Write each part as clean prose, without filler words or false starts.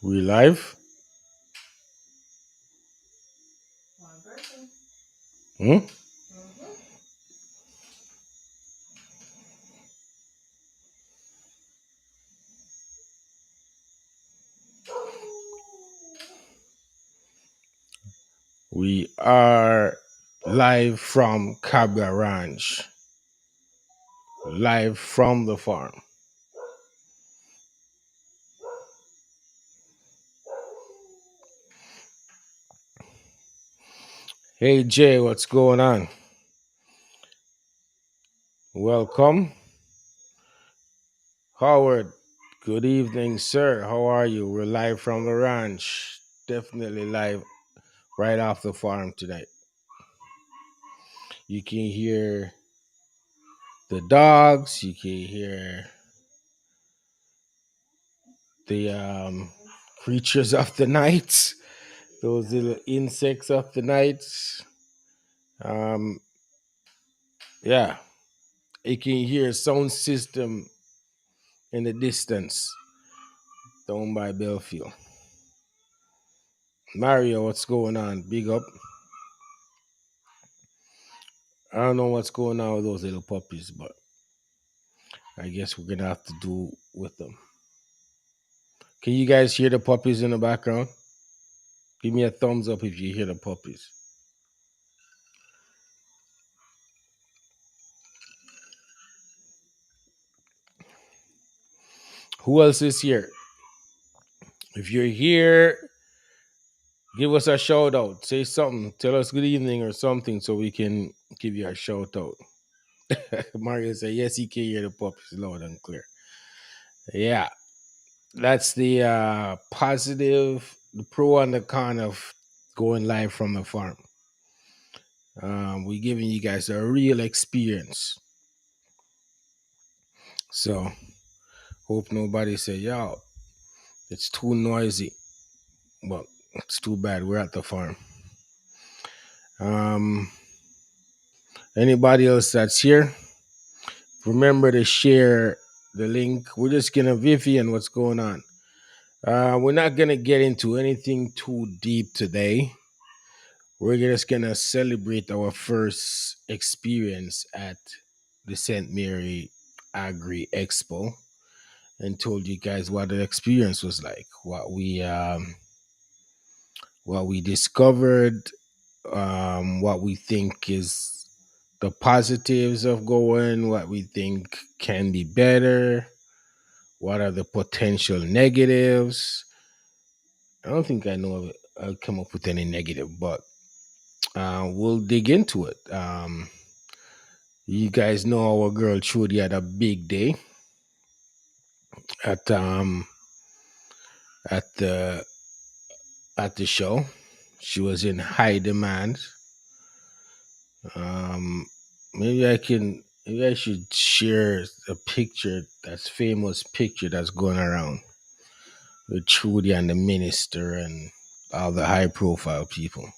We live? Hmm? We are live from Cabra Ranch, live from the farm. Hey Jay, what's going on? Welcome. Howard, good evening, sir. How are you? We're live from the ranch. Definitely live right off the farm tonight. You can hear the dogs, you can hear the creatures of the night, those little insects of the night. Um, yeah, you can hear a sound system in the distance down by Belfield. Mario, what's going on? Big up. I don't know what's going on with those little puppies, but I guess we're gonna have to do with them. Can you guys hear the puppies in the background? Give me a thumbs up if you hear the puppies. Who else is here? If you're here, give us a shout out. Say something. Tell us good evening or something so we can give you a shout out. Mario said, yes, he can hear the puppies loud and clear. Yeah, that's the positive, the pro and the con of going live from the farm. We're giving you guys a real experience. So, hope nobody say, yo, it's too noisy. Well, it's too bad. We're at the farm. Um, Anybody else that's here, remember to share the link. We're just gonna Vivian, what's going on? We're not gonna get into anything too deep today. We're just gonna celebrate our first experience at the St. Mary Agri-Expo and told you guys what the experience was like, what we discovered, what we think is the positives of going, what we think can be better, what are the potential negatives. I don't think I know I'll come up with any negative, but we'll dig into it. You guys know our girl Trudy had a big day at at the at the show. She was in high demand. Um, maybe I should share a picture, that's famous picture that's going around with Trudy and the minister and all the high profile people.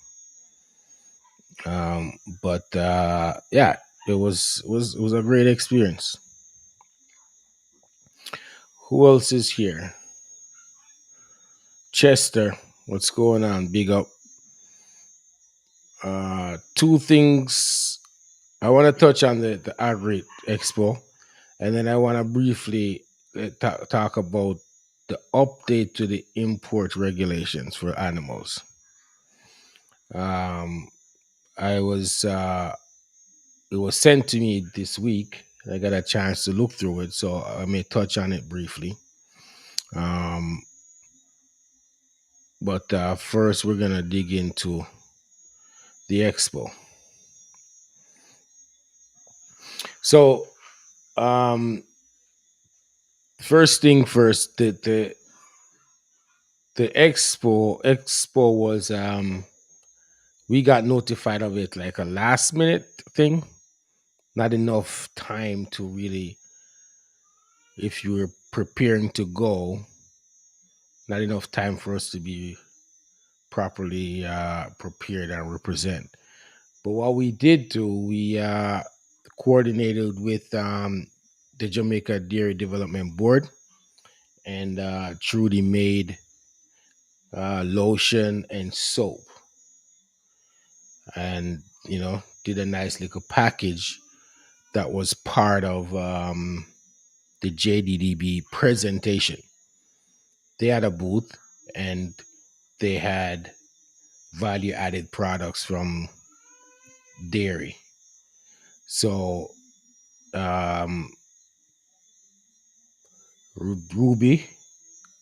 But yeah, it was a great experience. Who else is here? Chester, what's going on? Big up. Two things I want to touch on the Agri Expo, and then I want to briefly talk about the update to the import regulations for animals. Um, I was It was sent to me this week. I got a chance to look through it, so I may touch on it briefly. Um, but first, we're gonna dig into the expo. So, um, first thing first, the expo was we got notified of it like a last minute thing, not enough time to really, if you were preparing to go, not enough time for us to be properly prepared and represent. But what we did do, we coordinated with the Jamaica Dairy Development Board, and Trudy made lotion, and soap, and did a nice little package that was part of the JDDB presentation. They had a booth, and they had value added products from dairy. So um, Ruby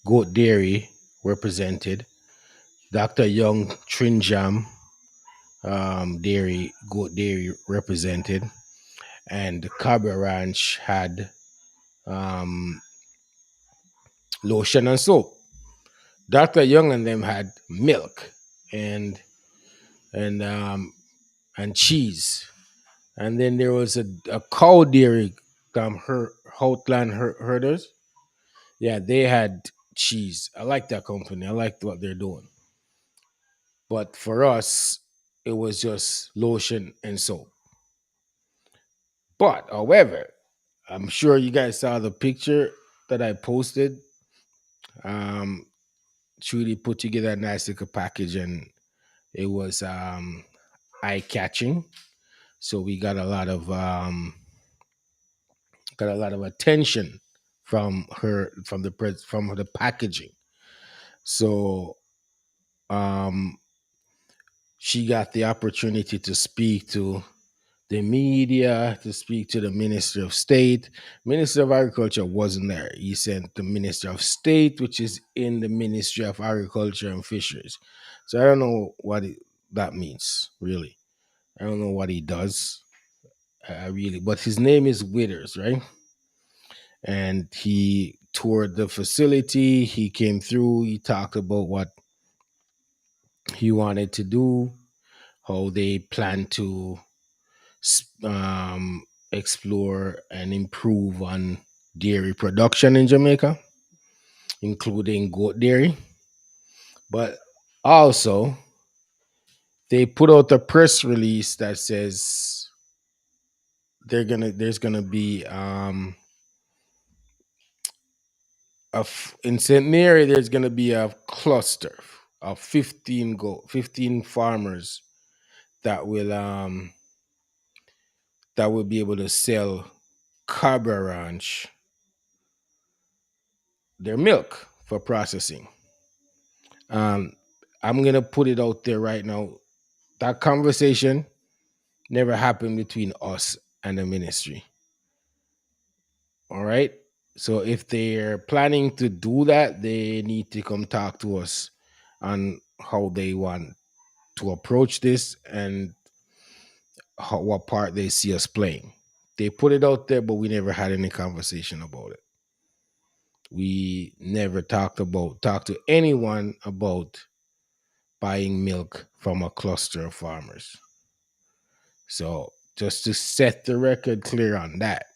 Goat Dairy represented, Dr. Young Trinjam Dairy Goat Dairy represented, and the Cabra Ranch had um, lotion and soap. Dr. Young and them had milk and and um, and cheese, and then there was a cow dairy, Houtland herders. Yeah, they had cheese. I like that company. I liked what they're doing. But for us, it was just lotion and soap. But however, I'm sure you guys saw the picture that I posted. Um, Truly put together a nice little package, and it was eye catching. So we got a lot of attention from from the packaging. So um, she got the opportunity to speak to the media, to speak to the Minister of State. Minister of Agriculture wasn't there. He sent the Minister of State, which is in the Ministry of Agriculture and Fisheries. So I don't know that means, really. I don't know what he does, really. But his name is Withers, right? And he toured the facility. He came through. He talked about what he wanted to do, how they plan to explore and improve on dairy production in Jamaica, including goat dairy. But also, they put out a press release that says there's gonna be in St. Mary, there's gonna be a cluster of 15 farmers that will be able to sell Cabra Ranch their milk for processing. Um, I'm gonna put it out there right now. That conversation never happened between us and the ministry. All right. So if they're planning to do that, they need to come talk to us on how they want to approach this and what part they see us playing. They put it out there, but we never had any conversation about it. We never talked to anyone about buying milk from a cluster of farmers. So just to set the record clear on that,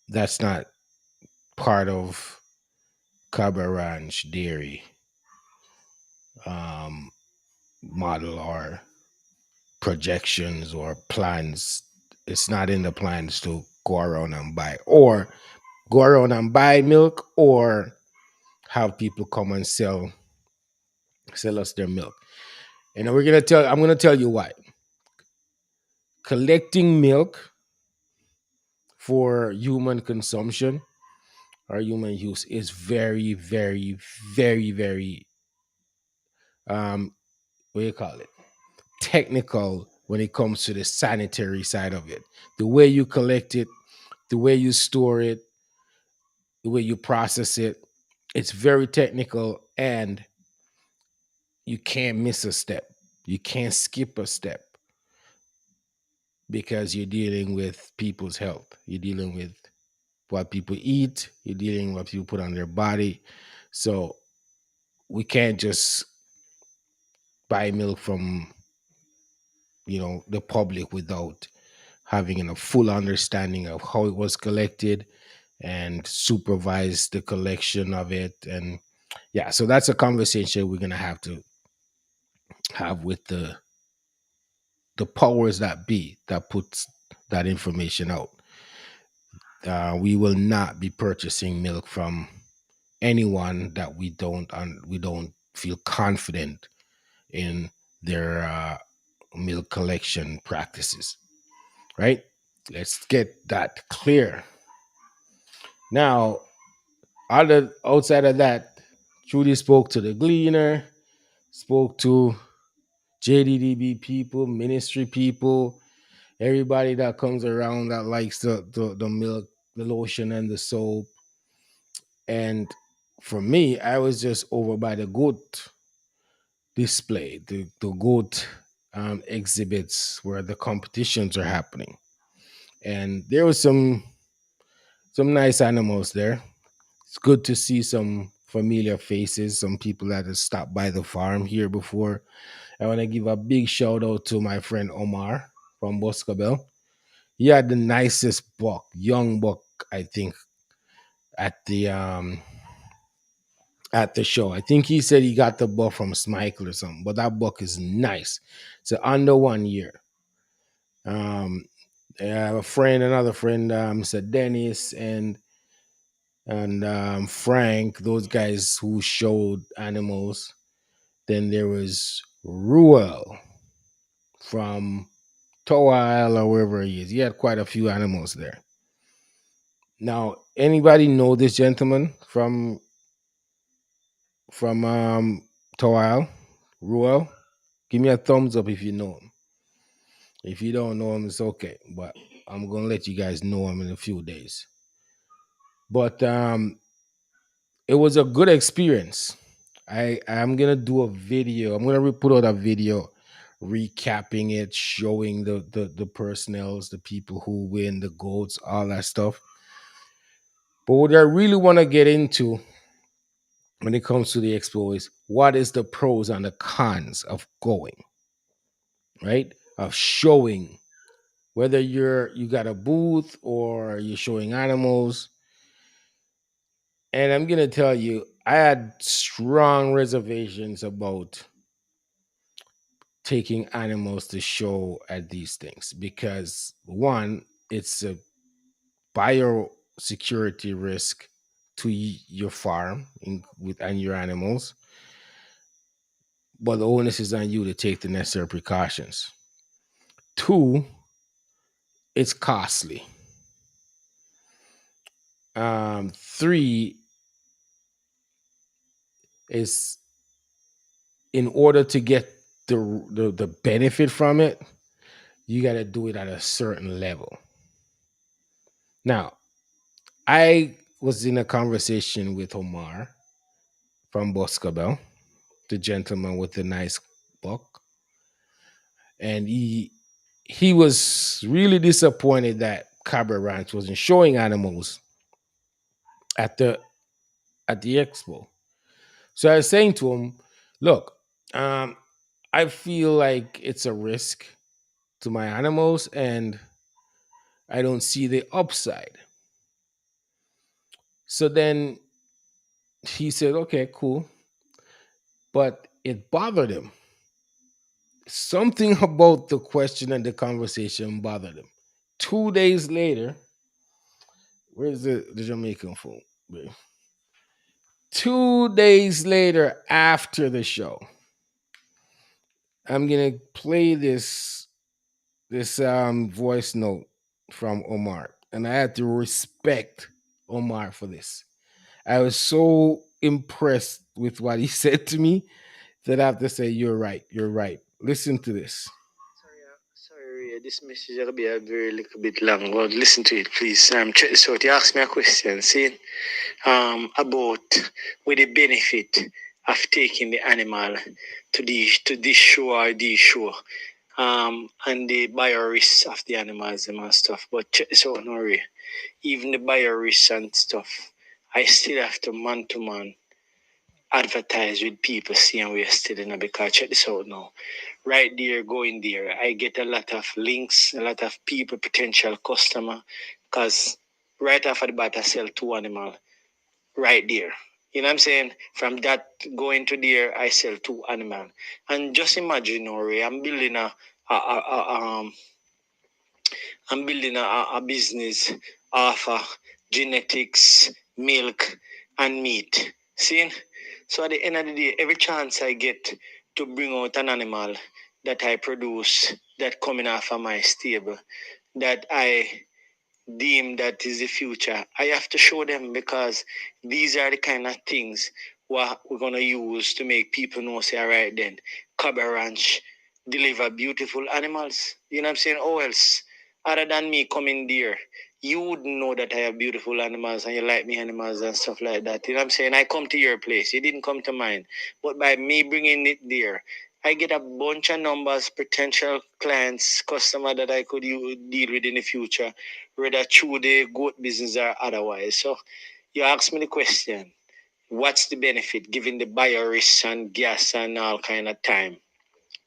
that's not part of Cabra Ranch Dairy um, model or projections or plans. It's not in the plans to go around and buy milk or have people come and sell us their milk. And I'm gonna tell you why. Collecting milk for human consumption or human use is very, very, very, very what do you call it? Technical when it comes to the sanitary side of it. The way you collect it, the way you store it, the way you process it, it's very technical, and you can't miss a step. You can't skip a step because you're dealing with people's health. You're dealing with what people eat, you're dealing with what people put on their body. So we can't just buy milk from the public without having a full understanding of how it was collected and supervise the collection of it. And yeah, so that's a conversation we're gonna have to have with the powers that be that puts that information out. We will not be purchasing milk from anyone that we don't feel confident in their milk collection practices, right? Let's get that clear. Now, outside of that, Judy spoke to the gleaner, spoke to JDDB people, ministry people, everybody that comes around that likes the milk, the lotion, and the soap. And for me, I was just over by the goat display, the goat exhibits where the competitions are happening. And there was some nice animals there. It's good to see some familiar faces, some people that have stopped by the farm here before. I want to give a big shout out to my friend Omar from Boscobel. He had the nicest buck, young buck, I think, at the show. I think he said he got the buck from Smichael or something, but that buck is nice. So under 1 year. Um, I have another friend, Mr. Dennis and Frank, those guys who showed animals. Then there was Ruel from Towile or wherever he is. He had quite a few animals there. Now, anybody know this gentleman from Towile, Ruel? Give me a thumbs up if you know him. If you don't know him, it's okay. But I'm gonna let you guys know him in a few days. But it was a good experience. I'm gonna do a video. I'm gonna put out a video recapping it, showing the personnels, the people who win, the goats, all that stuff. But what I really want to get into when it comes to the expo is what is the pros and the cons of going, right? Of showing, whether you got a booth or you're showing animals. And I'm gonna tell you, I had strong reservations about taking animals to show at these things because one, it's a biosecurity risk to your farm and your animals, but the onus is on you to take the necessary precautions. Two, it's costly. Three is in order to get the benefit from it, you got to do it at a certain level. Now, I was in a conversation with Omar from Boscobel, the gentleman with the nice book, and he was really disappointed that Cabra Ranch wasn't showing animals at the expo. So I was saying to him, "Look, um, I feel like it's a risk to my animals, and I don't see the upside." So then he said, "Okay, cool," but it bothered him. Something about the question and the conversation bothered him. 2 days later, where's the Jamaican phone? 2 days later, after the show, I'm gonna play this voice note from Omar, and I had to respect Omar for this. I was so impressed with what he said to me that I have to say, "You're right. You're right." Listen to this. Sorry, this message will be a very little bit long. Well, listen to it, please. Check this out. You asked me a question, see, about with the benefit of taking the animal to this show or this show, and the bio risks of the animals and stuff. But check this out, Nori. Even the bio risks and stuff, I still have to man advertise with people seeing we're still in a, because check this out now. Right there, going there, I get a lot of links, a lot of people, potential customer, because right after the bat I sell two animal right there. You know what I'm saying? From that going to there, I sell two animal. And just imagine, Ori, I'm building a business off of genetics, milk, and meat. See? So at the end of the day, every chance I get to bring out an animal that I produce that coming off of my stable, that I deem that is the future, I have to show them because these are the kind of things what we're gonna use to make people know, say, all right then, Cabra Ranch deliver beautiful animals. You know what I'm saying? Oh else, other than me coming there, you wouldn't know that I have beautiful animals and you like me animals and stuff like that. You know what I'm saying? I come to your place, you didn't come to mine. But by me bringing it there, I get a bunch of numbers, potential clients, customer that I could deal with in the future, whether through the goat business or otherwise. So you ask me the question, what's the benefit given the bio risks and gas and all kind of time?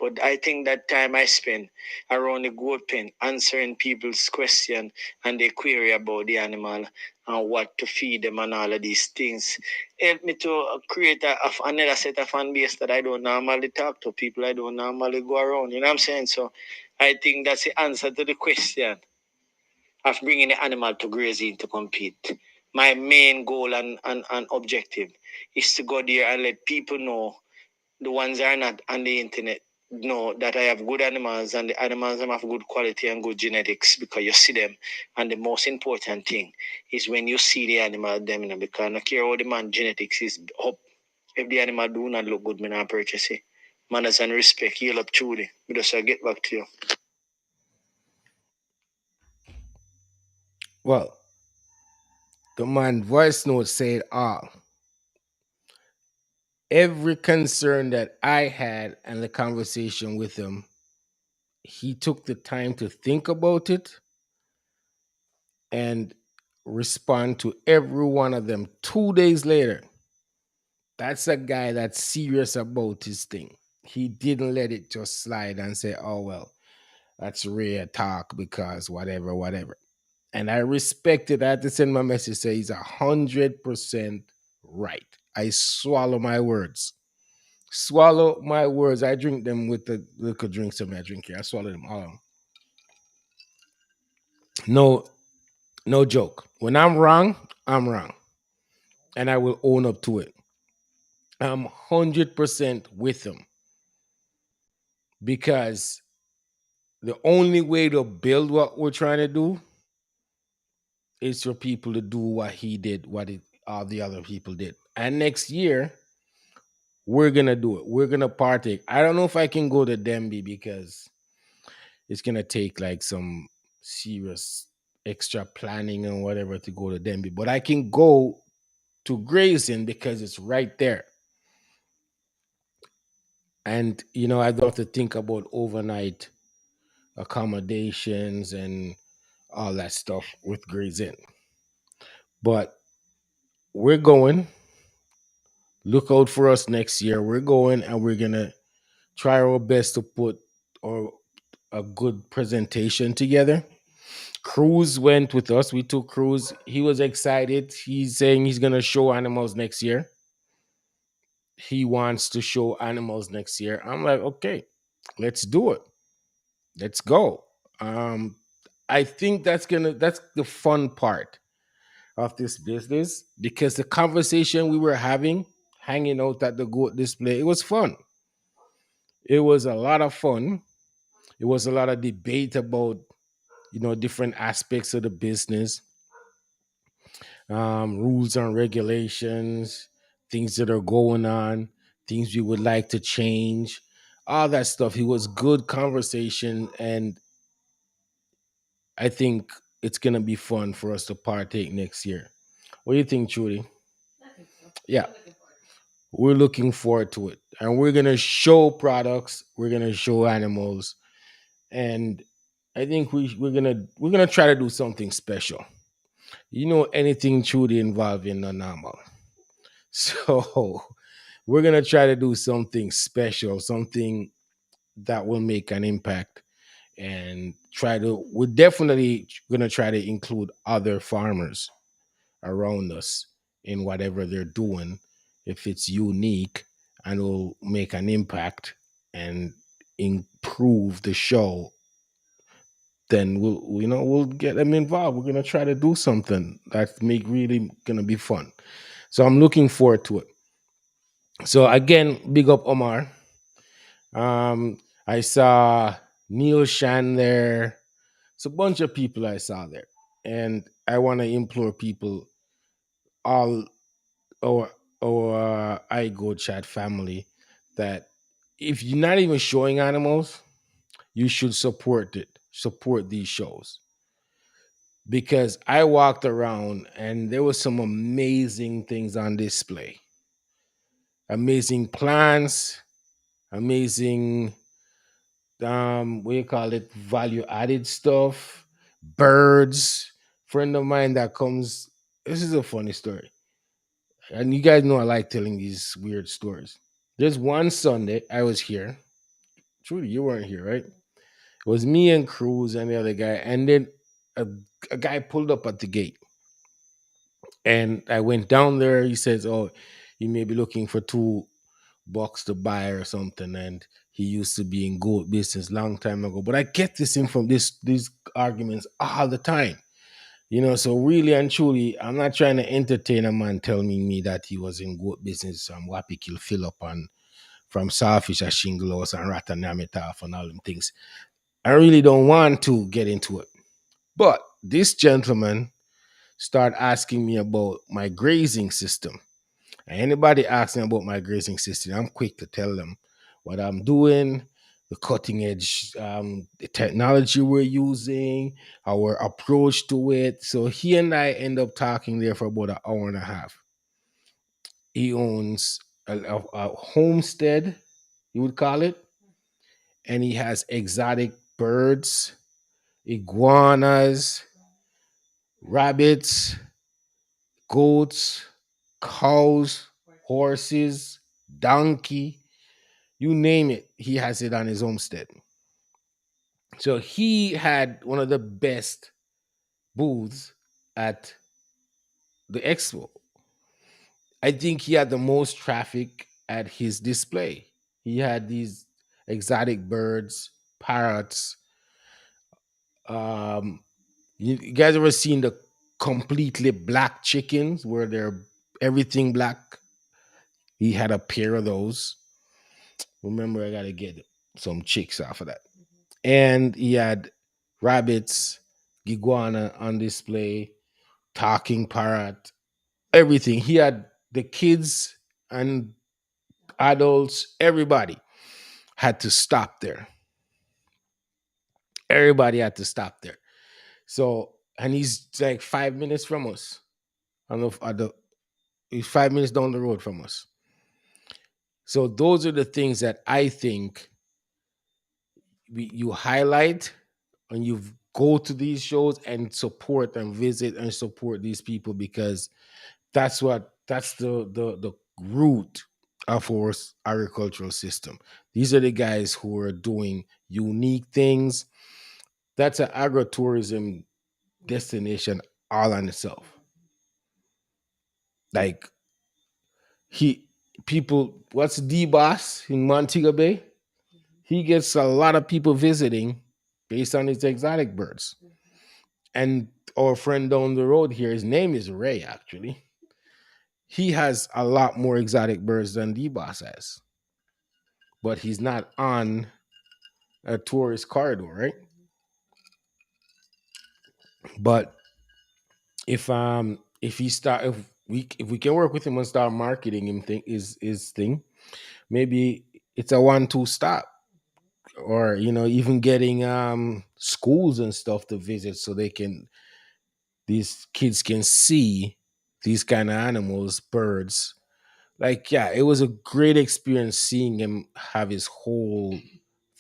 But I think that time I spend around the goat pen answering people's question and their query about the animal and what to feed them and all of these things help me to create another set of fan base that I don't normally talk to, people I don't normally go around. You know what I'm saying? So I think that's the answer to the question of bringing the animal to grazing to compete. My main goal and objective is to go there and let people know, the ones that are not on the internet, know that I have good animals and the animals have good quality and good genetics because you see them. And the most important thing is when you see the animal, them, because I don't care how the man genetics is up. If the animal do not look good, me not purchase it. Manners and respect, heal up truly. We just get back to you. Well, the man voice note said all. Every concern that I had and the conversation with him, he took the time to think about it and respond to every one of them 2 days later. That's a guy that's serious about his thing. He didn't let it just slide and say, oh, well, that's rare talk because whatever, whatever. And I respect it. I had to send my message say he's 100% right. I swallow my words. Swallow my words. I drink them with the liquor drinks that I drink here. I swallow them all. No, no joke. When I'm wrong, I'm wrong. And I will own up to it. I'm 100% with him because the only way to build what we're trying to do is for people to do what he did, all the other people did. And next year, we're gonna do it. We're gonna partake. I don't know if I can go to Demby because it's gonna take like some serious extra planning and whatever to go to Denby. But I can go to grazing because it's right there. And I don't have to think about overnight accommodations and all that stuff with grazing. But we're going. Look out for us next year. We're going and we're gonna try our best to put or a good presentation together. Cruz went with us. We took Cruz. He was excited. He's saying he's gonna show animals next year. He wants to show animals next year. I'm like, okay, let's do it. Let's go. Um, I think that's the fun part of this business because the conversation we were having, hanging out at the goat display, it was fun. It was a lot of fun. It was a lot of debate about different aspects of the business, rules and regulations, things that are going on, things we would like to change, all that stuff. It was good conversation, and I think it's gonna be fun for us to partake next year. What do you think, Trudy? Yeah, we're looking forward to it, and we're gonna show products. We're gonna show animals, and I think we're gonna try to do something special. Anything truly involving the normal. So we're gonna try to do something special, something that will make an impact, and we're definitely gonna try to include other farmers around us in whatever they're doing, if it's unique and will make an impact and improve the show. Then we'll get them involved. We're gonna try to do something that's make really gonna be fun. So I'm looking forward to it. So again, big up Omar. I saw Neil Shan there. It's a bunch of people I saw there, and I want to implore people, all our iGo chat family, that if you're not even showing animals, you should support it. Support these shows, because I walked around and there was some amazing things on display. Amazing plants, amazing what you call it, value added stuff, birds. Friend of mine that comes, this is a funny story. And you guys know I like telling these weird stories. There's one Sunday I was here. Trudy, you weren't here, right? It was me and Cruz and the other guy, and then a, a guy pulled up at the gate. And I went down there. He says, "Oh, you may be looking for $2 to buy or something." And he used to be in goat business long time ago. But I get this in from these arguments all the time. So really and truly, I'm not trying to entertain a man telling me that he was in goat business, Wapi Kill fill up on from Sawfish at Shinglos and Ratanamitaff and all them things. I really don't want to get into it. But this gentleman start asking me about my grazing system. And anybody asks me about my grazing system, I'm quick to tell them what I'm doing, the cutting edge the technology we're using, our approach to it. So he and I end up talking there for about an hour and a half. He owns a homestead, you would call it, and he has exotic birds, iguanas, rabbits, goats, cows, horses, donkey, you name it, he has it on his homestead. So he had one of the best booths at the expo. I think he had the most traffic at his display. He had these exotic birds, parrots. Um, you guys ever seen the completely black chickens where they're everything black? He had a pair of those. Remember, I gotta get some chicks off of that. And he had rabbits, iguana on display, talking parrot, everything. He had the kids and adults, everybody had to stop there. Everybody had to stop there. So, and he's like 5 minutes from us. I don't know if he's 5 minutes down the road from us. So those are the things that I think you highlight, and you go to these shows and support and visit and support these people, because that's the root of our agricultural system. These are the guys who are doing unique things. That's an agritourism destination all on itself. Like he people, what's D Boss in Montego Bay? He gets a lot of people visiting based on his exotic birds. And our friend down the road here, his name is Ray actually. He has a lot more exotic birds than D Boss has, but he's not on a tourist corridor, right? But if he start if we can work with him and start marketing him thing is his thing, maybe it's a 1-2 stop, or even getting schools and stuff to visit, so they can these kids can see these kind of animals, birds. Like, yeah, it was a great experience seeing him have his whole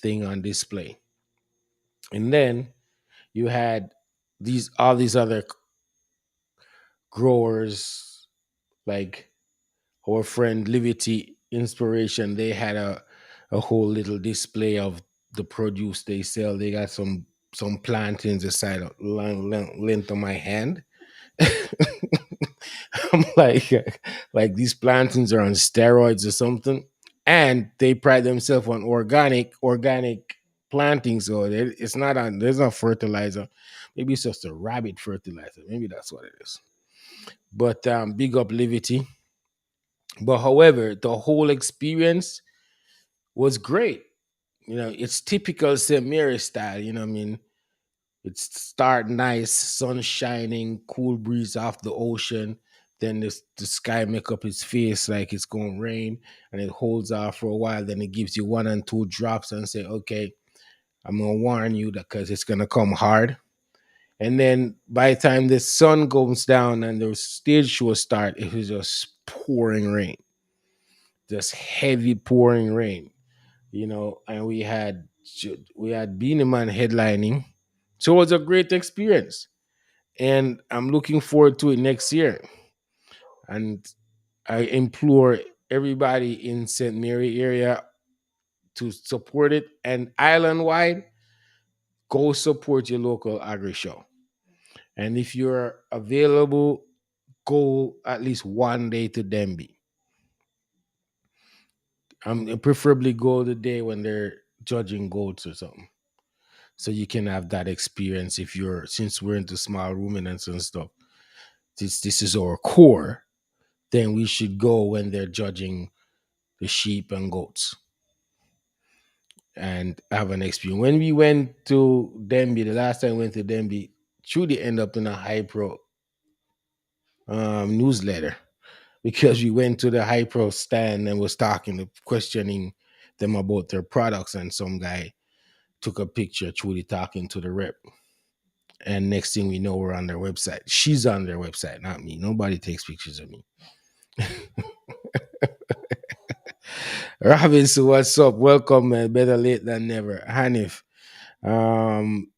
thing on display. And then you had these all these other growers, like our friend Liberty Inspiration. They had a whole little display of the produce they sell. They got some plantains the side of length of my hand. I'm like these plantains are on steroids or something, and they pride themselves on organic planting. So it's not on. There's no fertilizer. Maybe it's just a rabbit fertilizer. Maybe that's what it is. But big up Livity. But however, the whole experience was great. It's typical St. Mary style. I mean, it's start nice, sun shining, cool breeze off the ocean. Then the sky make up its face like it's going to rain, and it holds off for a while. Then it gives you one and two drops and say, "Okay, I'm gonna warn you that because it's gonna come hard." And then by the time the sun goes down and the stage show start, it was just pouring rain, just heavy pouring rain. And we had Beanie Man headlining, so it was a great experience, and I'm looking forward to it next year. And I implore everybody in St. Mary area to support it, and island wide, go support your local agri show. And if you're available, go at least one day to Denby. Preferably go the day when they're judging goats or something, so you can have that experience. If you're Since we're into small ruminants and stuff, this is our core. Then we should go when they're judging the sheep and goats and have an experience. When we went to Denby, the last time we went to Denby, truly end up in a high pro newsletter, because we went to the high pro stand and was questioning them about their products, and some guy took a picture truly talking to the rep. And next thing we know, we're on their website. She's on their website, not me. Nobody takes pictures of me. Robinson, what's up? Welcome, man. Better late than never. Hanif, um,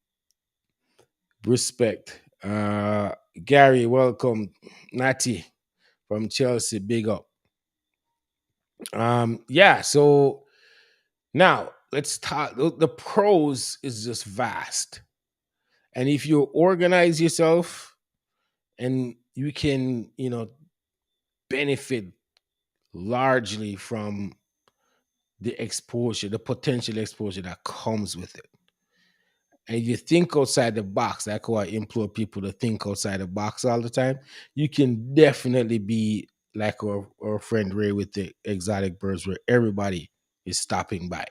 respect. Gary, welcome. Natty from Chelsea, big up. Yeah, so now let's talk. The pros is just vast. And if you organize yourself, and you can, benefit largely from the exposure, the potential exposure that comes with it. And if you think outside the box, like how I implore people to think outside the box all the time, you can definitely be like our friend Ray with the exotic birds, where everybody is stopping by.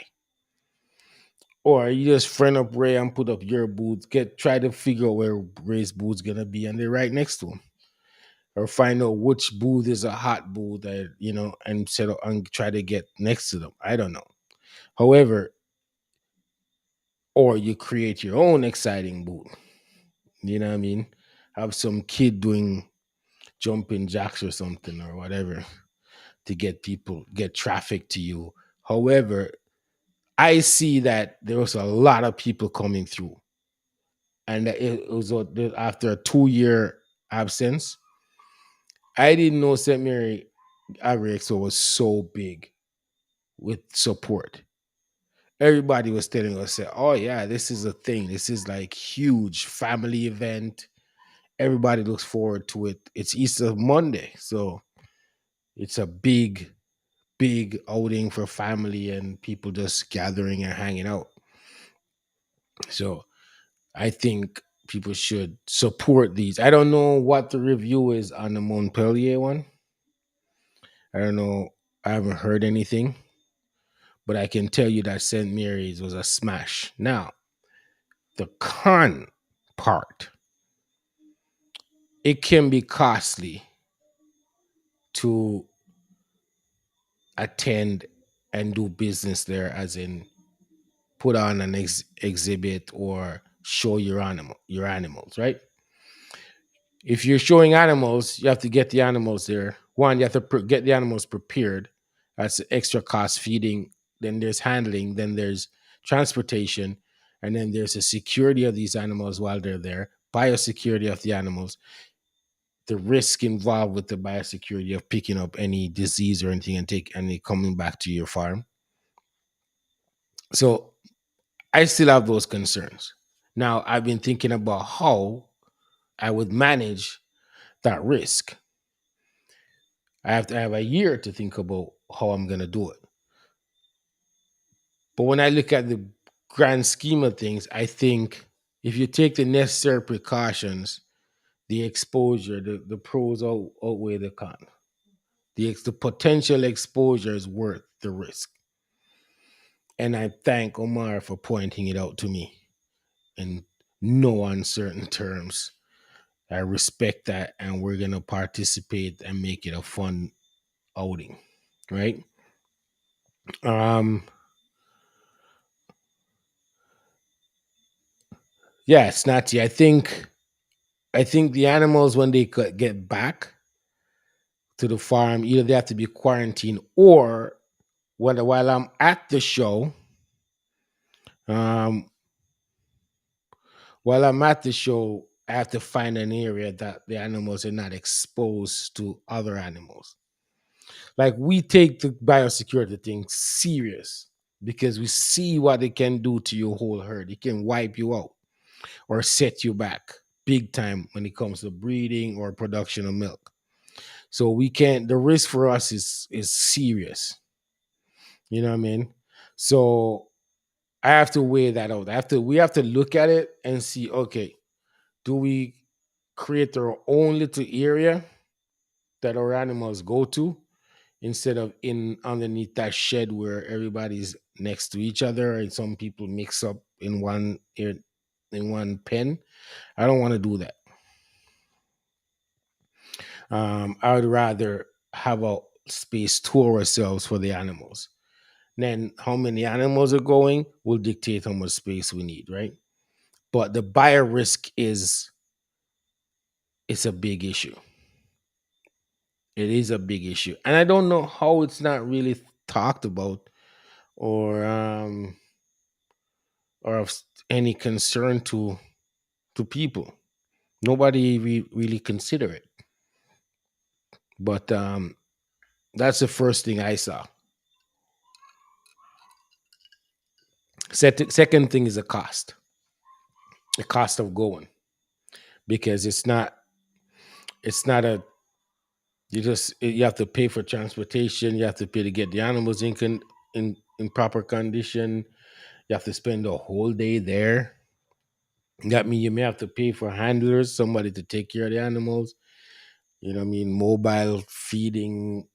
Or you just friend up Ray and put up your booth, try to figure out where Ray's booth's gonna be, and they're right next to him. Or find out which booth is a hot booth that, and set up and try to get next to them. I don't know. However, or you create your own exciting booth. You know what I mean? Have some kid doing jumping jacks or something or whatever to get traffic to you. However, I see that there was a lot of people coming through, and that it was after a 2 year absence. I didn't know St. Mary Agri-Expo was so big with support. Everybody was telling us, "Oh yeah, this is a thing. This is like huge family event. Everybody looks forward to it. It's Easter Monday, so it's a big outing for family and people just gathering and hanging out." So I think people should support these. I don't know what the review is on the Montpellier one. I don't know. I haven't heard anything, but I can tell you that St. Mary's was a smash. Now, the con part, it can be costly to attend and do business there, as in put on an exhibit or show your animals, right? If you're showing animals, you have to get the animals there. One, you have to get the animals prepared. That's extra cost feeding. Then there's handling. Then there's transportation. And then there's the security of these animals while they're there, biosecurity of the animals, the risk involved with the biosecurity of picking up any disease or anything and coming back to your farm. So I still have those concerns. Now I've been thinking about how I would manage that risk. I have to have a year to think about how I'm going to do it. But when I look at the grand scheme of things, I think if you take the necessary precautions, the exposure, the pros outweigh the con. The potential exposure is worth the risk. And I thank Omar for pointing it out to me in no uncertain terms. I respect that, and we're gonna participate and make it a fun outing, right? Um, yeah, Snatty. I think the animals when they get back to the farm, either they have to be quarantined or while I'm at the show, um, while I'm at the show, I have to find an area that the animals are not exposed to other animals. Like we take the biosecurity thing serious because we see what it can do to your whole herd. It can wipe you out or set you back big time when it comes to breeding or production of milk. So we can't. The risk for us is serious. You know what I mean? So I have to weigh that out. We have to look at it and see. Okay, do we create our own little area that our animals go to instead of in underneath that shed where everybody's next to each other and some people mix up in one pen? I don't want to do that. I would rather have a space to ourselves for the animals. Then how many animals are going will dictate how much space we need, right? But the buyer risk is it's a big issue. It is a big issue, and I don't know how it's not really talked about or of any concern to people. Nobody really consider it, but that's the first thing I saw. Second thing is the cost of going, because it's not a you have to pay for transportation, you have to pay to get the animals in proper condition, you have to spend a whole day there. That means you may have to pay for handlers, somebody to take care of the animals. You know what I mean? Mobile feeding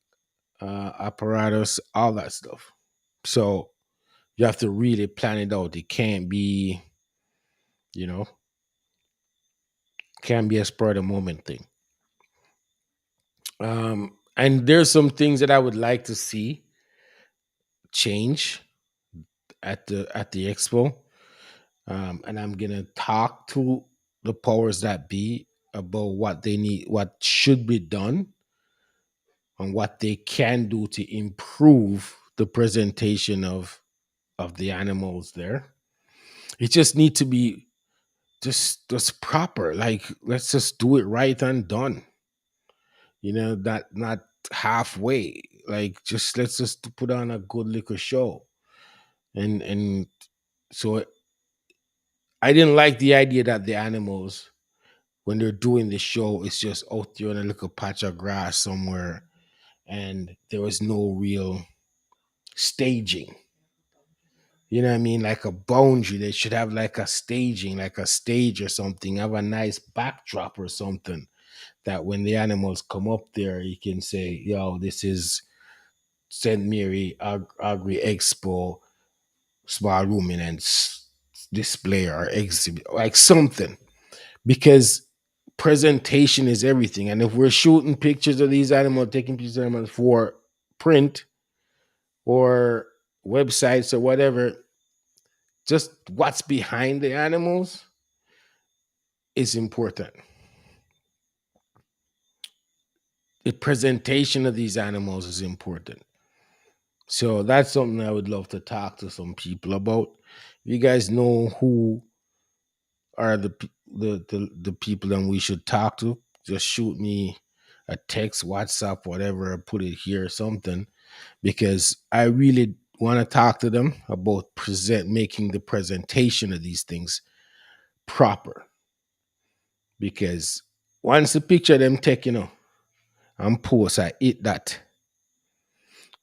apparatus, all that stuff. So you have to really plan it out. It you know, can't be a spur of the moment thing. And there's some things that I would like to see change at the expo. And I'm gonna talk to the powers that be about what they need, what should be done, and what they can do to improve the presentation of the animals there. It just need to be just proper. Like let's just do it right and done. Not halfway. Like just let's just put on a good liquor show. And so I didn't like the idea that the animals, when they're doing the show, it's just out there on a little patch of grass somewhere, and there was no real staging. You know what I mean? Like a boundary. They should have like a staging, like a stage or something, have a nice backdrop or something that when the animals come up there, you can say, yo, this is St. Mary Agri-Expo small ruminants display or exhibit, like something. Because presentation is everything. And if we're shooting pictures of these animals, taking pictures of animals for print or websites or whatever, just what's behind the animals is important. The presentation of these animals is important. So that's something I would love to talk to some people about. You guys know who are the people that we should talk to? Just shoot me a text, WhatsApp, whatever, or put it here or something, because I really want to talk to them about making the presentation of these things proper. Because once the picture of them take, and post, I eat that.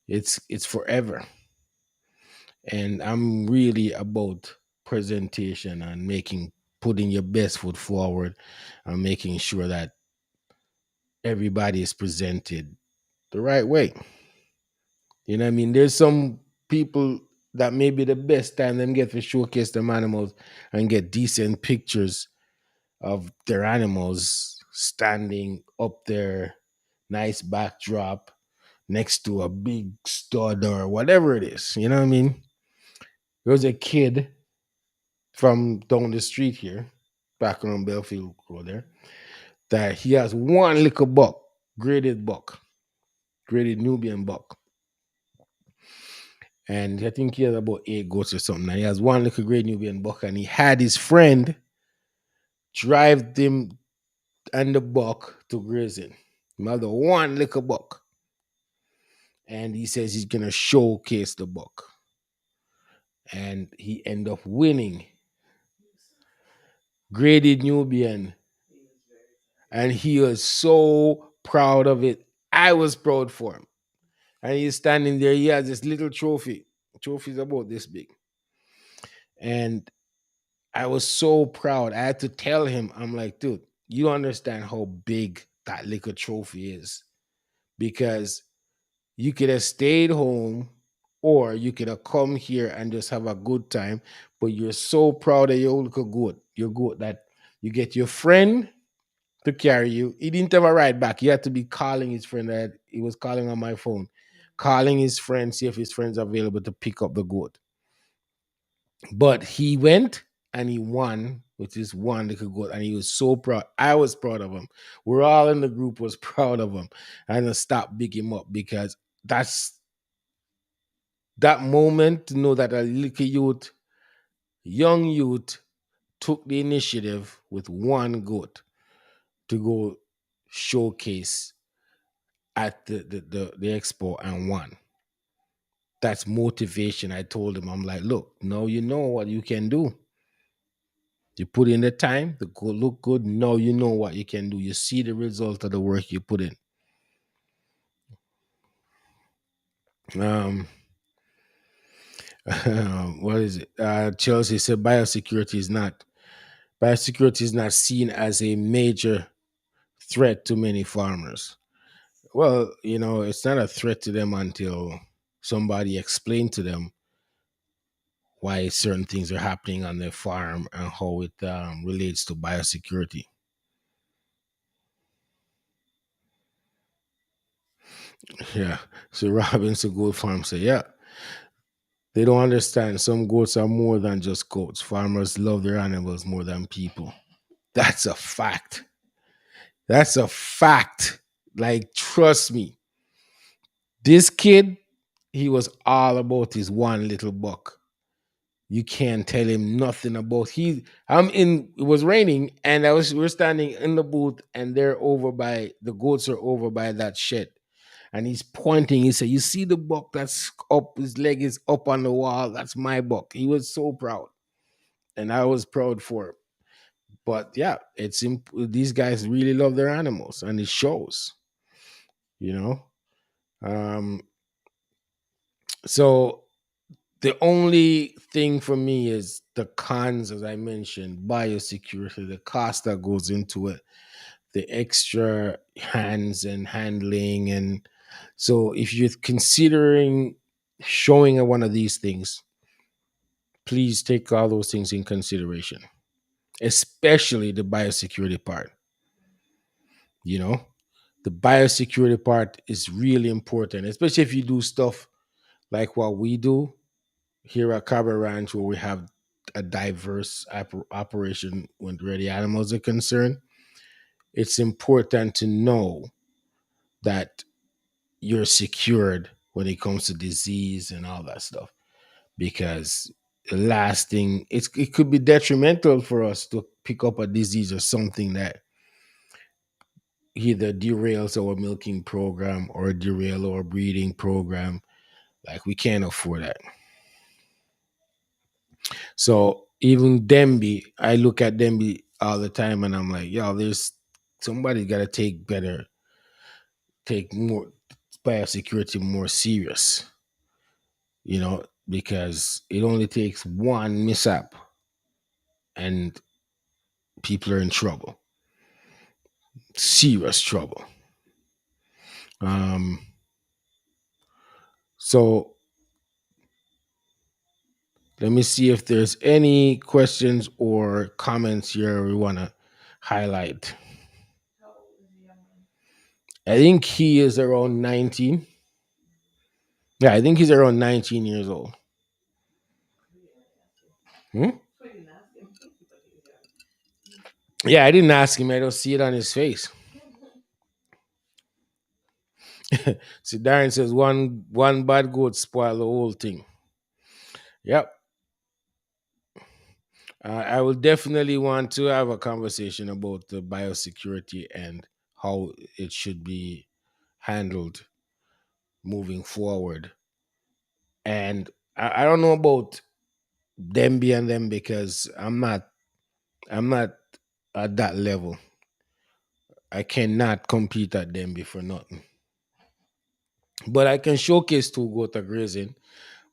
It's forever. And I'm really about presentation and putting your best foot forward and making sure that everybody is presented the right way. You know what I mean? There's some people that may be the best time them get to showcase them animals and get decent pictures of their animals standing up there, nice backdrop next to a big stud or whatever it is. You know what I mean? There was a kid from down the street here, back on Belfield Road there, that he has one little buck, graded Nubian buck. And I think he has about 8 goats or something. And he has one little graded Nubian buck, and he had his friend drive them and the buck to grazing. Mother one little buck. And he says he's gonna showcase the buck. And he end up winning. Graded Nubian. And he was so proud of it. I was proud for him. And he's standing there. He has this little trophy. Trophy's about this big. And I was so proud. I had to tell him, I'm like, dude, you don't understand how big that little trophy is. Because you could have stayed home or you could have come here and just have a good time. But you're so proud of your little goat, your goat, that you get your friend to carry you. He didn't have a ride back. He had to be calling his friend. That he was calling on my phone, calling his friend, see if his friend's available to pick up the goat. But he went and he won with his one little goat, and he was so proud. I was proud of him. We're all in the group was proud of him, and I stopped big him up because that's that moment to know that a little youth, young youth, took the initiative with one goat to go showcase at the expo and won. That's motivation. I told him, I'm like, look, now you know what you can do. You put in the time, the goal look good. Now you know what you can do. You see the result of the work you put in. Um, what is it? Chelsea said biosecurity is not seen as a major threat to many farmers. Well, it's not a threat to them until somebody explained to them why certain things are happening on their farm and how it relates to biosecurity. Yeah. So Robinson Goat Farm said, yeah, they don't understand. Some goats are more than just goats. Farmers love their animals more than people. That's a fact. That's a fact. Like, trust me. This kid, he was all about his one little buck. You can't tell him nothing about it was raining and we're standing in the booth and the goats are over by that shed. And he's pointing, he said, you see the buck that's up, his leg is up on the wall, that's my buck. He was so proud. And I was proud for him. But yeah, these guys really love their animals and it shows, you know. Um, so the only thing for me is the cons, as I mentioned, biosecurity, the cost that goes into it, the extra hands and handling. And so if you're considering showing one of these things, please take all those things in consideration, especially the biosecurity part. You know, the biosecurity part is really important, especially if you do stuff like what we do here at Cabra Ranch, where we have a diverse operation when where the animals are concerned. It's important to know that you're secured when it comes to disease and all that stuff, because the last thing it could be detrimental for us to pick up a disease or something that either derails our milking program or derail our breeding program. Like, we can't afford that. So even Demby, I look at Demby all the time and I'm like, yo, there's somebody got to take more biosecurity more serious, because it only takes one mishap and people are in trouble, serious trouble. So let me see if there's any questions or comments here we want to highlight. I think he is around 19. Yeah, I think he's around 19 years old. Hmm? Yeah, I didn't ask him. I don't see it on his face. See, Darren says one bad goat spoil the whole thing. Yep. I will definitely want to have a conversation about the biosecurity and how it should be handled moving forward. And I don't know about them being them because I'm not at that level. I cannot compete at Denby for nothing. But I can showcase two goat grazing,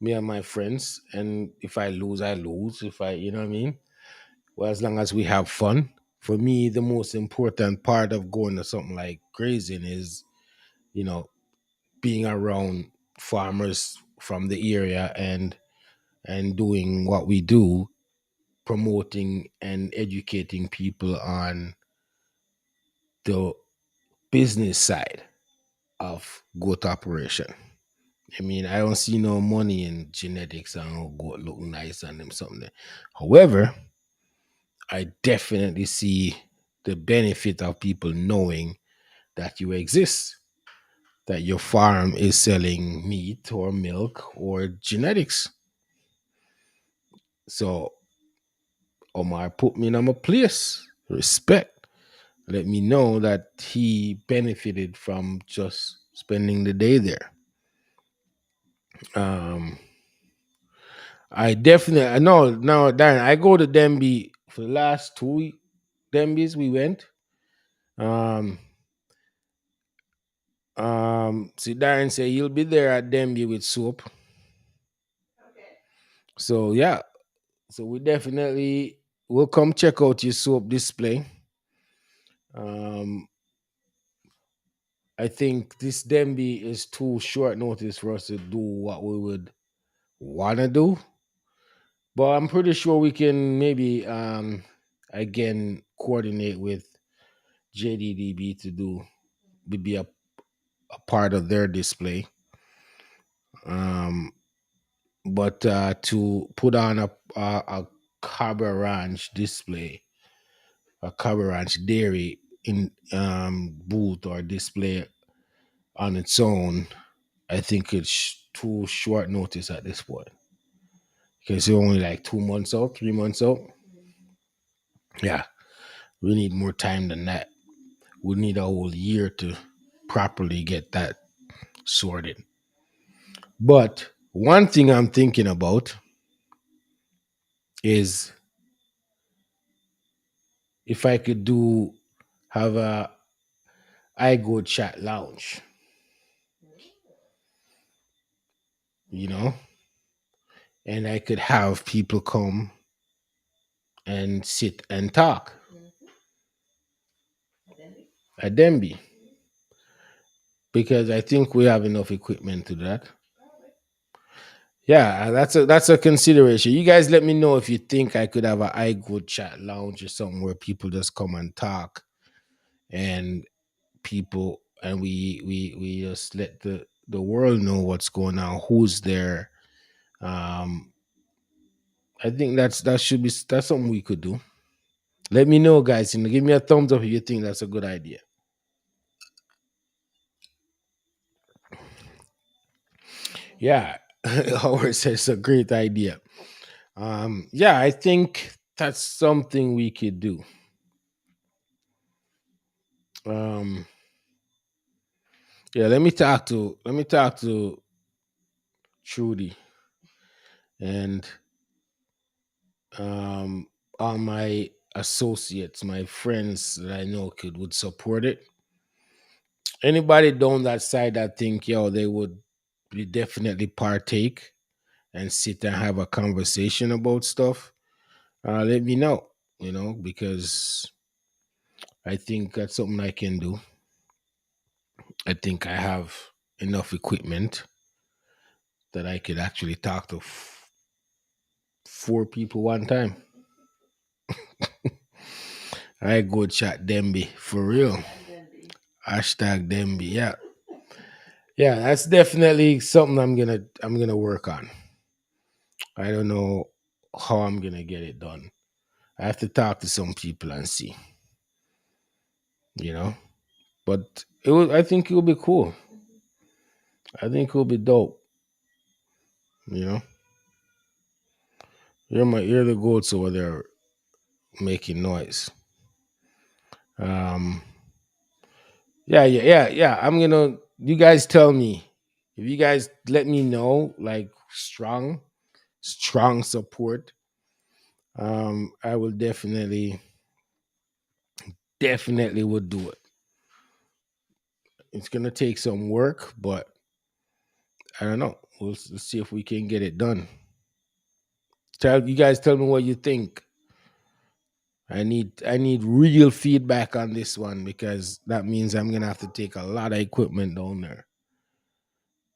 me and my friends. And if I lose, I lose. If I, you know what I mean? Well, as long as we have fun. For me, the most important part of going to something like grazing is, you know, being around farmers from the area and doing what we do, promoting and educating people on the business side of goat operation. I mean, I don't see no money in genetics and oh, goat look nice and them something. There. However, I definitely see the benefit of people knowing that you exist, that your farm is selling meat or milk or genetics. So Omar put me in my place. Respect. Let me know that he benefited from just spending the day there. Um, I definitely I know now, Darren. I go to Denby for the last Denby's we went. Um, see, Darren say he'll be there at Denby with soap. So yeah, so we definitely will come check out your soap display. Um, I think this Denby is too short notice for us to do what we would want to do, but I'm pretty sure we can maybe again coordinate with JDDB to be a part of their display. Um, but to put on a Cabra Ranch display, a Cabra Ranch dairy in booth or display on its own, I think it's too short notice at this point because you're only like 2 months out, 3 months out. Yeah, we need more time than that. We need a whole year to properly get that sorted. But one thing I'm thinking about is if I could have a iGoat chat lounge, you know, and I could have people come and sit and talk at Denby because I think we have enough equipment to do that. Yeah, that's a consideration. You guys let me know if you think I could have a iGoat chat lounge or something where people just come and talk and people and we just let the world know what's going on, who's there. Um, I think that's something we could do. Let me know, guys. Give me a thumbs up if you think that's a good idea. Yeah, Howard says it's a great idea. Yeah, I think that's something we could do. Um, yeah, let me talk to Trudy and um all my associates, my friends that I know would support it. Anybody down that side that think yo they would be definitely partake and sit and have a conversation about stuff, let me know, because I think that's something I can do. I think I have enough equipment that I could actually talk to four people one time. I go chat Demby for real. Hashtag Demby. Yeah. Yeah, that's definitely something I'm gonna work on. I don't know how I'm gonna get it done. I have to talk to some people and see, you know. But I think it will be cool. I think it will be dope. You know, you're the goats over there making noise. Um, yeah. I'm gonna. You guys tell me if you guys let me know like strong support. I will definitely would do it. It's gonna take some work, but I don't know. Let's see if we can get it done. Tell you guys tell me what you think. I need real feedback on this one because that means I'm gonna have to take a lot of equipment down there.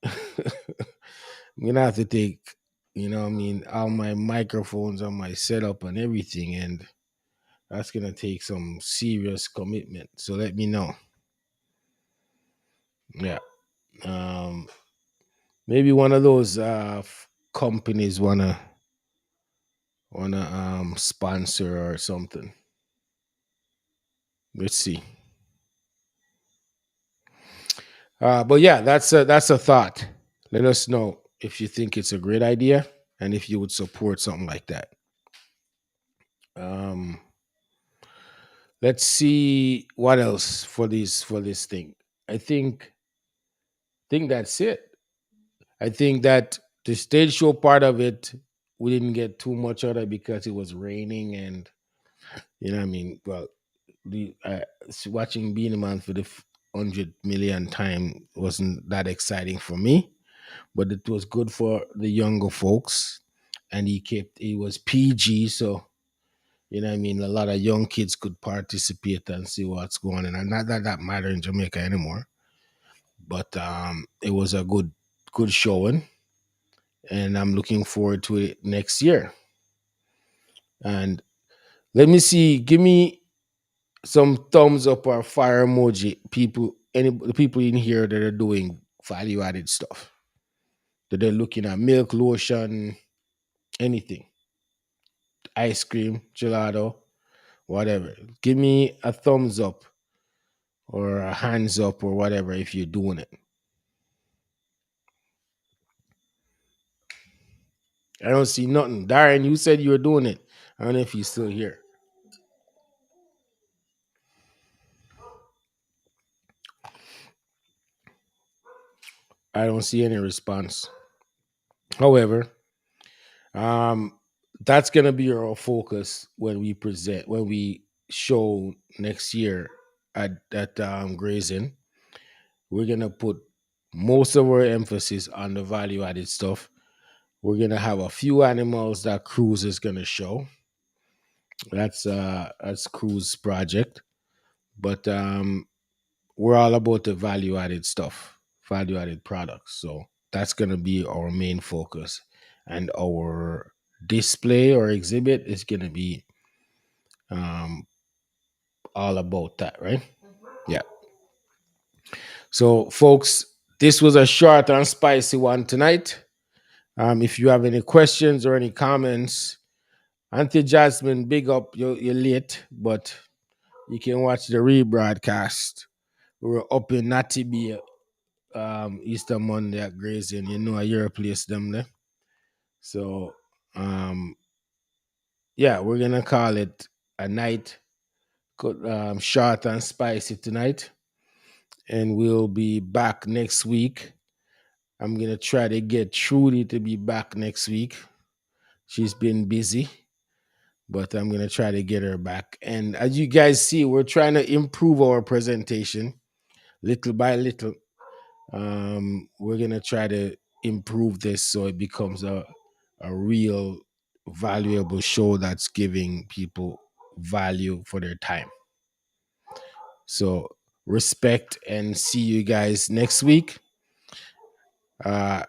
I'm gonna have to take, I mean, all my microphones on my setup and everything, and that's gonna take some serious commitment. So let me know. Yeah. Um, maybe one of those companies wanna sponsor or something. Let's see. But yeah, that's a thought. Let us know if you think it's a great idea and if you would support something like that. Um, let's see what else for this thing. I think that's it. I think that the stage show part of it we didn't get too much of it because it was raining and what I mean. Well, watching Beanie Man for the 100 million time wasn't that exciting for me, but it was good for the younger folks, and he was PG, so what I mean. A lot of young kids could participate and see what's going on, and not that that matter in Jamaica anymore. But it was a good showing, and I'm looking forward to it next year. And let me see, give me some thumbs up or fire emoji, people. Any the people in here that are doing value added stuff, that they're looking at milk, lotion, anything, ice cream, gelato, whatever. Give me a thumbs up or a hands up or whatever if you're doing it. I don't see nothing. Darren, you said you were doing it. I don't know if you're still here. I don't see any response. However, um, that's gonna be our focus when we show next year at grazing. We're gonna put most of our emphasis on the value added stuff. We're gonna have a few animals that Cruise is gonna show. That's Cruise project, but we're all about the value added stuff, value added products. So that's gonna be our main focus, and our display or exhibit is gonna be um, all about that, right? Yeah. So, folks, this was a short and spicy one tonight. If you have any questions or any comments, Auntie Jasmine, big up. You're late, but you can watch the rebroadcast. We were up in Natibia Easter Monday at Grazing. You know, your place them there. So, um, yeah, we're gonna call it a night, short and spicy tonight, and we'll be back next week. I'm gonna try to get Trudy to be back next week. She's been busy, but I'm gonna try to get her back. And as you guys see, we're trying to improve our presentation little by little. We're gonna try to improve this so it becomes a real valuable show that's giving people value for their time. So respect and see you guys next week.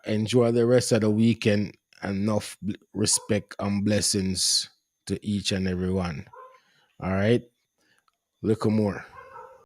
Enjoy the rest of the weekend. Enough respect and blessings to each and every one. All right. Look more.